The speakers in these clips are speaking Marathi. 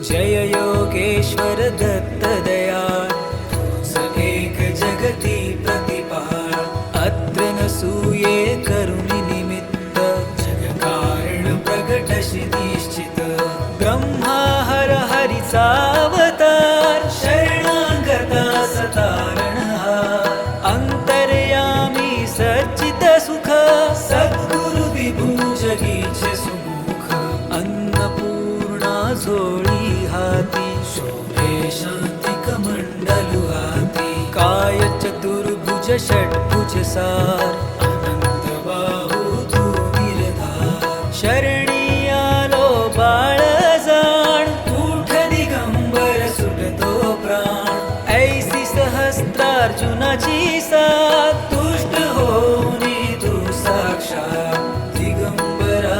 जय योगेश्वर दत्त दयाळ एक जगती प्रतिपाळ अत्र नसूये करुणी निमित्त जग कारण प्रगटशी निश्चित ब्रह्मा हर हरीचा अवतार शरणागता सतारणहार अंतर्यामी सच्चित सुख सद्गुरु विभू जगीचे सुमुख अन्नपूर्णा झोळी हाती शोभे शांती कमंडलु हाती काय चतुर्भुज षट्भुज सार अनंत बाहू तू गिरधार शरणी आलो बाळ जाण उठ दिगंबर सुटतो प्राण ऐसी सहस्त्रार्जुनाची साथ तुष्ट होनी तू साक्षात दिगंबरा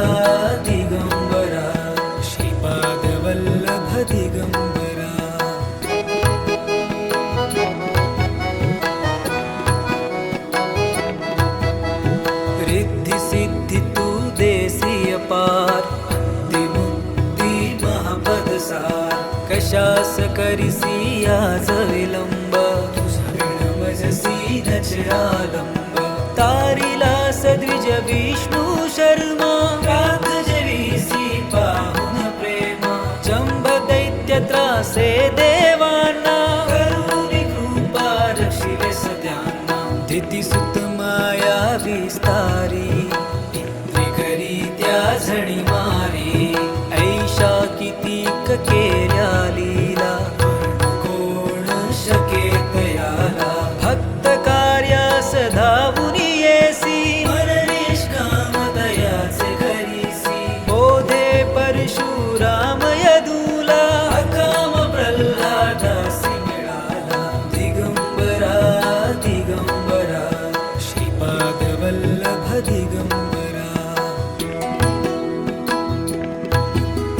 दिगंबरा श्रीपाद वल्लभ दिगंबरा रिद्धी सिद्धी तू देसी अपार अंतिमुक्ती महापद सार कशास करिसी आज विलंब तुझा विणमजसी नच आलंब तारिला सद्विज विष्णू शर्मा रात जवीसी पाहुन प्रेम जंब दैत्य त्रासे देवांना करुणी कृपा रक्षिले सद्यांना दिती सुत माया विस्तारी इंद्री करी त्या झणी मारी ऐशा कितीक केल्या लीला कोण शकेत याला भक्त कार्यास धावुनी येसी मन निष्काम दयाचे करीसी बोधे परशुरा